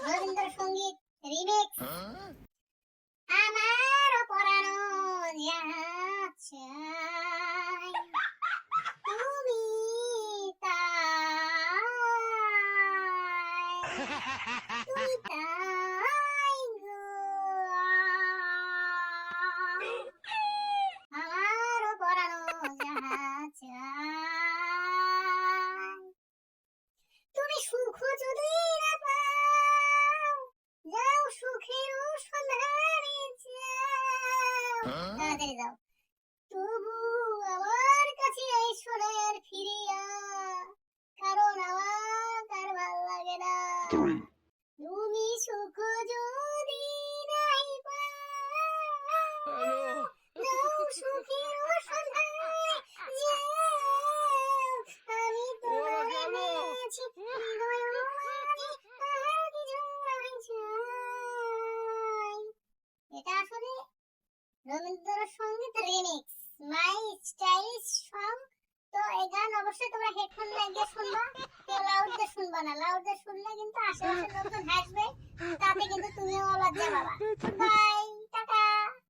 Rabindrasangeet remix. আমার পরানো যাহা চাই তুমি তাই গো। আমার পরানো যাহা চাই তুমি সুখ যদি না পাও, যাও সুখের সন্ধানে যাও, তাড়াতাড়ি যাও, তবু আমার কাছে এসো না আর ফিরিয়া, কারণ আমার আর ভাল লাগে না। তুমি সুখ যদি নাই পাও, যাও সুখের সন্ধানে যাও, আমি তোমার পেয়েছি হৃদয় মাঝে, আর কিছু নাই চাই। এটা আসলে রবীন্দ্রসঙ্গীত রিমিক্স, মাই স্টাইলিশ সং। তো এই গান অবশ্যই তোমরা হেডফোন লাগিয়ে শুনবা, কেউ লাউড দিয়ে শুনবা না। লাউড দিয়ে শুনলে কিন্তু আশেপাশের লোকজন হাসবে, তাতে কিন্তু তুমিও লজ্জা পাবা। বাই।